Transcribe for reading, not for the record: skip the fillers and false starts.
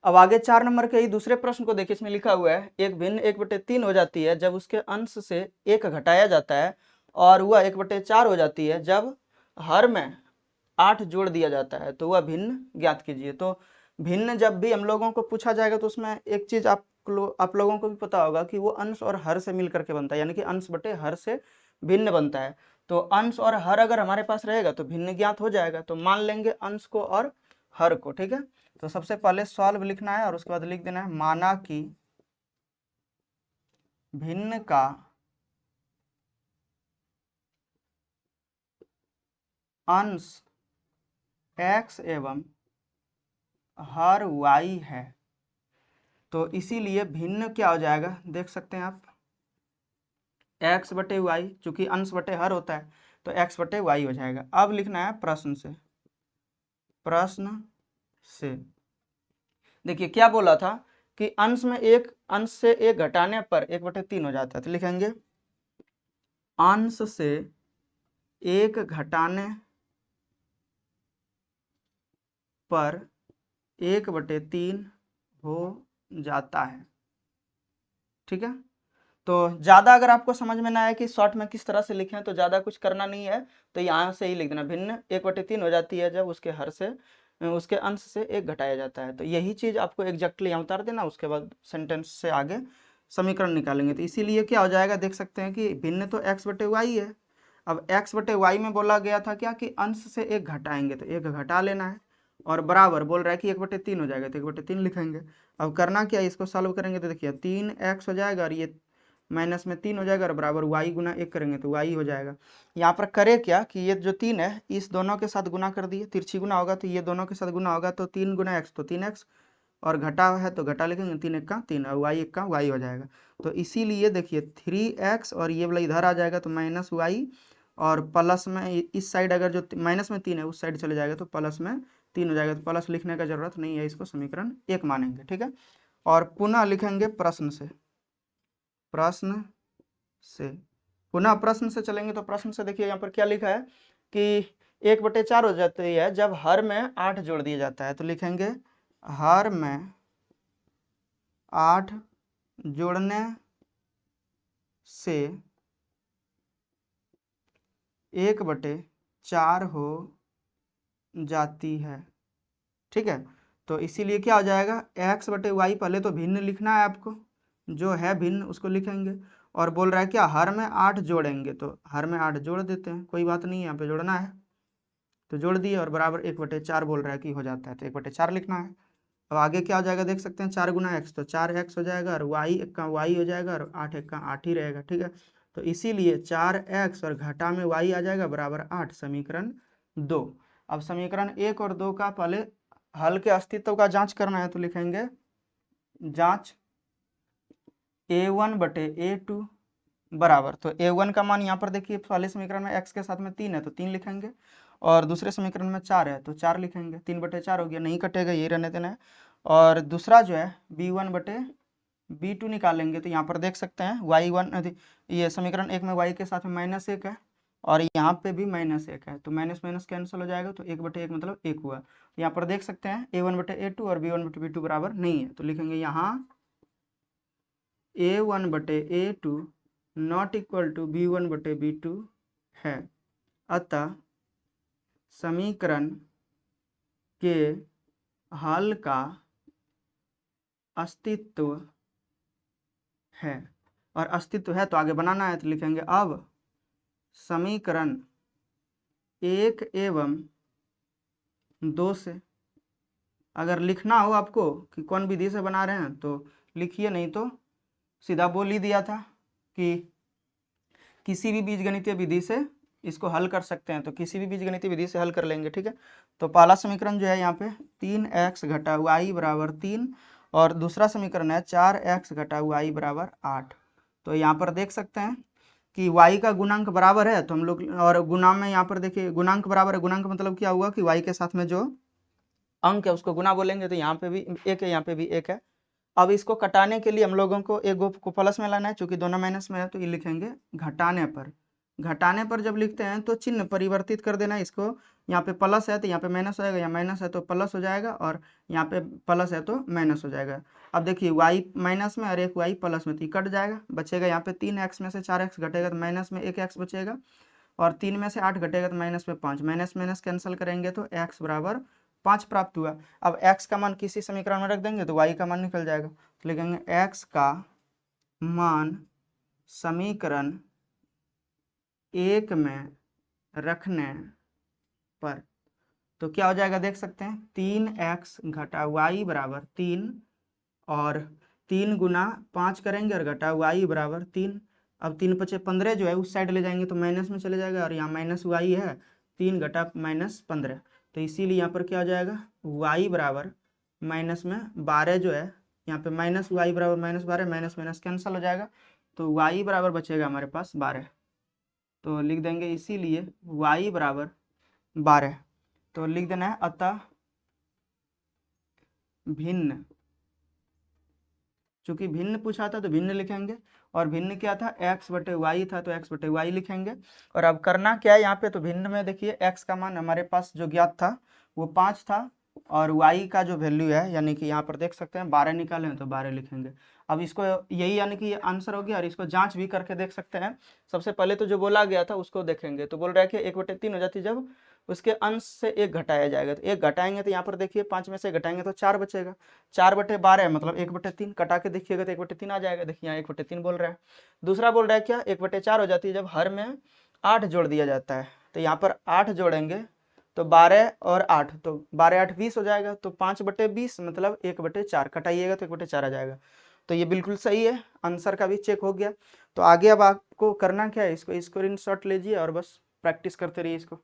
अब आगे 4 नंबर के ही दूसरे प्रश्न को देखिए, इसमें लिखा हुआ है एक भिन्न 1/3 हो जाती है जब उसके अंश से 1 घटाया जाता है, और वह 1/4 हो जाती है जब हर में 8 जोड़ दिया जाता है, तो वह भिन्न ज्ञात कीजिए। तो भिन्न जब भी हम लोगों को पूछा जाएगा तो उसमें एक चीज आप लोगों को भी पता होगा कि वो अंश और हर से मिल करके बनता है, यानी कि अंश बटे हर से भिन्न बनता है। तो अंश और हर अगर हमारे पास रहेगा तो भिन्न ज्ञात हो जाएगा। तो मान लेंगे अंश को और हर को, ठीक है। तो सबसे पहले सॉल्व लिखना है और उसके बाद लिख देना है माना कि भिन्न का अंश x एवं हर y है। तो इसीलिए भिन्न क्या हो जाएगा, देख सकते हैं आप, x बटे वाई, चूंकि अंश बटे हर होता है तो x बटे वाई हो जाएगा। अब लिखना है प्रश्न से। प्रश्न से देखिए क्या बोला था कि अंश से एक घटाने पर 1/3 हो जाता है, तो लिखेंगे अंश से एक घटाने पर 1/3 हो जाता है, ठीक है। तो ज़्यादा अगर आपको समझ में ना आए कि शॉर्ट में किस तरह से लिखें, तो ज़्यादा कुछ करना नहीं है, तो यहाँ से ही लिख देना भिन्न 1/3 हो जाती है जब उसके हर से उसके अंश से 1 घटाया जाता है। तो यही चीज़ आपको एग्जैक्टली यहाँ उतार देना, उसके बाद सेंटेंस से आगे समीकरण निकालेंगे। तो इसीलिए क्या हो जाएगा, देख सकते हैं कि भिन्न तो x बटे वाई है। अब x बटे वाई में बोला गया था क्या कि अंश से 1 घटाएंगे, तो 1 घटा लेना है, और बराबर बोल रहा है कि 1/3 हो जाएगा, तो 1/3 लिखेंगे। अब करना क्या है, इसको सॉल्व करेंगे तो देखिए 3x हो जाएगा और ये माइनस में 3 हो जाएगा, और बराबर y गुना 1 करेंगे तो y हो जाएगा। यहाँ पर करे क्या कि ये जो 3 है इस दोनों के साथ गुना कर दिए, तिरछी गुना होगा तो ये दोनों के साथ गुना होगा, तो 3 गुना x तो 3x, और घटा है तो घटा लिखेंगे, 3 1 का 3 और y 1 का y हो जाएगा। तो इसीलिए देखिए 3x और ये वाला इधर आ जाएगा तो माइनस y, और प्लस में इस साइड अगर जो माइनस में 3 है उस साइड चले जाएगा तो प्लस में 3 हो जाएगा। तो प्लस लिखने का जरूरत नहीं है, इसको समीकरण 1 मानेंगे, ठीक है। और पुनः लिखेंगे प्रश्न से। प्रश्न से पुनः प्रश्न से चलेंगे तो प्रश्न से देखिए यहाँ पर क्या लिखा है कि 1/4 हो जाती है जब हर में 8 जोड़ दिया जाता है, तो लिखेंगे हर में 8 जोड़ने से 1/4 हो जाती है, ठीक है। तो इसीलिए क्या हो जाएगा, x बटे वाई, पहले तो भिन्न लिखना है आपको, जो है भिन्न उसको लिखेंगे, और बोल रहा है क्या हर में 8 जोड़ेंगे, तो हर में 8 जोड़ देते हैं, कोई बात नहीं है, यहाँ पे जोड़ना है तो जोड़ दिए, और बराबर 1/4 बोल रहा है कि हो जाता है, तो 1/4 लिखना है। अब आगे क्या हो जाएगा, देख सकते हैं 4 गुना x तो 4x हो जाएगा, और y 1 का y हो जाएगा, और 8 1 का 8 ही रहेगा, ठीक है। तो इसीलिए 4x और घटा में y आ जाएगा बराबर 8, समीकरण 2। अब समीकरण 1 और 2 का पहले हल के अस्तित्व का जांच करना है, तो लिखेंगे जांच a1 बटे a2 बराबर, तो a1 का मान यहाँ पर देखिए पहले समीकरण में x के साथ में 3 है तो 3 लिखेंगे, और दूसरे समीकरण में 4 है तो 4 लिखेंगे, 3/4 हो गया, नहीं कटेगा, ये रहने देना है। और दूसरा जो है b1 बटे b2 निकालेंगे, तो यहाँ पर देख सकते हैं y1, ये समीकरण 1 में y के साथ में -1 है, और यहाँ पे भी -1 है, तो माइनस माइनस कैंसिल हो जाएगा, तो 1/1 मतलब 1 हुआ। यहाँ पर देख सकते हैं a1 बटे a2 और b1 बटे b2 बराबर नहीं है, तो लिखेंगे यहाँ a1 बटे a2 not equal to b1 बटे b2 है, अतः समीकरण के हल का अस्तित्व है, और अस्तित्व है तो आगे बनाना है, तो लिखेंगे अब समीकरण 1 एवं 2 से, अगर लिखना हो आपको कि कौन विधि से बना रहे हैं तो लिखिए, नहीं तो सीधा बोल ही दिया था कि किसी भी बीजगणितीय विधि से इसको हल कर सकते हैं, तो किसी भी बीजगणितीय विधि से हल कर लेंगे, ठीक है। तो पहला समीकरण जो है यहाँ पे 3x घटा y बराबर 3, और दूसरा समीकरण है 4x घटा y बराबर 8। तो यहाँ पर देख सकते हैं कि y का गुणांक बराबर है, तो हम लोग, और गुणा में यहाँ पर देखिए गुणांक बराबर है, गुणांक मतलब क्या हुआ कि y के साथ में जो अंक है उसको गुना बोलेंगे, तो यहाँ पे भी 1 है, यहाँ पे भी 1 है। अब इसको कटाने के लिए हम लोगों को एक को प्लस में लाना है, चूंकि दोनों माइनस में है, तो ये लिखेंगे घटाने पर घटाने पर जब लिखते हैं तो चिन्ह परिवर्तित कर देना इसको, यहाँ पे प्लस है तो यहाँ पे माइनस हो जाएगा, यहाँ माइनस है तो प्लस हो जाएगा, और यहाँ पे प्लस है तो माइनस हो जाएगा। अब देखिए y माइनस में और एक y प्लस में, तो ये कट जाएगा, बचेगा यहाँ पे 3x में से 4x घटेगा तो माइनस में 1x बचेगा, और 3 में से 8 घटेगा तो माइनस में 5, माइनस माइनस कैंसिल करेंगे तो x बराबर 5 प्राप्त हुआ। अब x का मान किसी समीकरण में रख देंगे तो y का मान निकल जाएगा, तो लिखेंगे x का मान समीकरण 1 में रखने पर, तो क्या हो जाएगा देख सकते हैं, 3x घटा y बराबर 3, और 3 गुना 5 करेंगे और घटा y बराबर 3। अब 3 बचे 15 जो है उस साइड ले जाएंगे तो माइनस में चले जाएगा, और यहाँ माइनस y है, 3 घटा माइनस 15, तो इसीलिए यहाँ पर क्या हो जाएगा, y बराबर माइनस में 12 जो है, यहाँ पे माइनस y बराबर माइनस 12, माइनस माइनस कैंसिल हो जाएगा, तो y बराबर बचेगा हमारे पास 12। तो लिख देंगे इसीलिए y बराबर 12, तो लिख देना है अतः भिन्न, चूंकि भिन्न पूछा था तो भिन्न लिखेंगे, और भिन्न क्या था, x बटे वाई था तो x बटे वाई लिखेंगे। और अब करना क्या है यहाँ पे, तो भिन्न में देखिए x का मान हमारे पास जो ज्ञात था वो 5 था, और y का जो वैल्यू है यानी कि यहाँ पर देख सकते हैं 12 निकाले हैं तो 12 लिखेंगे। अब इसको यही यानी कि ये आंसर हो गया, और इसको जांच भी करके देख सकते हैं। सबसे पहले तो जो बोला गया था उसको देखेंगे, तो बोल रहा है कि 1/3 हो जाती जब उसके अंश से 1 घटाया जाएगा, तो 1 घटाएंगे तो यहाँ पर देखिए 5 में से घटाएंगे तो 4 बचेगा, 4/12 मतलब 1/3, कटा के देखिएगा तो 1/3 आ जाएगा, देखिए यहाँ 1/3 बोल रहा है। दूसरा बोल रहा है क्या, 1/4 हो जाती है जब हर में 8 जोड़ दिया जाता है, तो यहाँ पर 8 जोड़ेंगे तो 12 और 8, तो 12 8 20 हो जाएगा, तो 5/20 मतलब 1/4, कटाइएगा तो 1/4 आ जाएगा। तो ये बिल्कुल सही है, आंसर का भी चेक हो गया। तो आगे अब आपको करना क्या है, इसको स्क्रीनशॉट लीजिए और बस प्रैक्टिस करते रहिए इसको।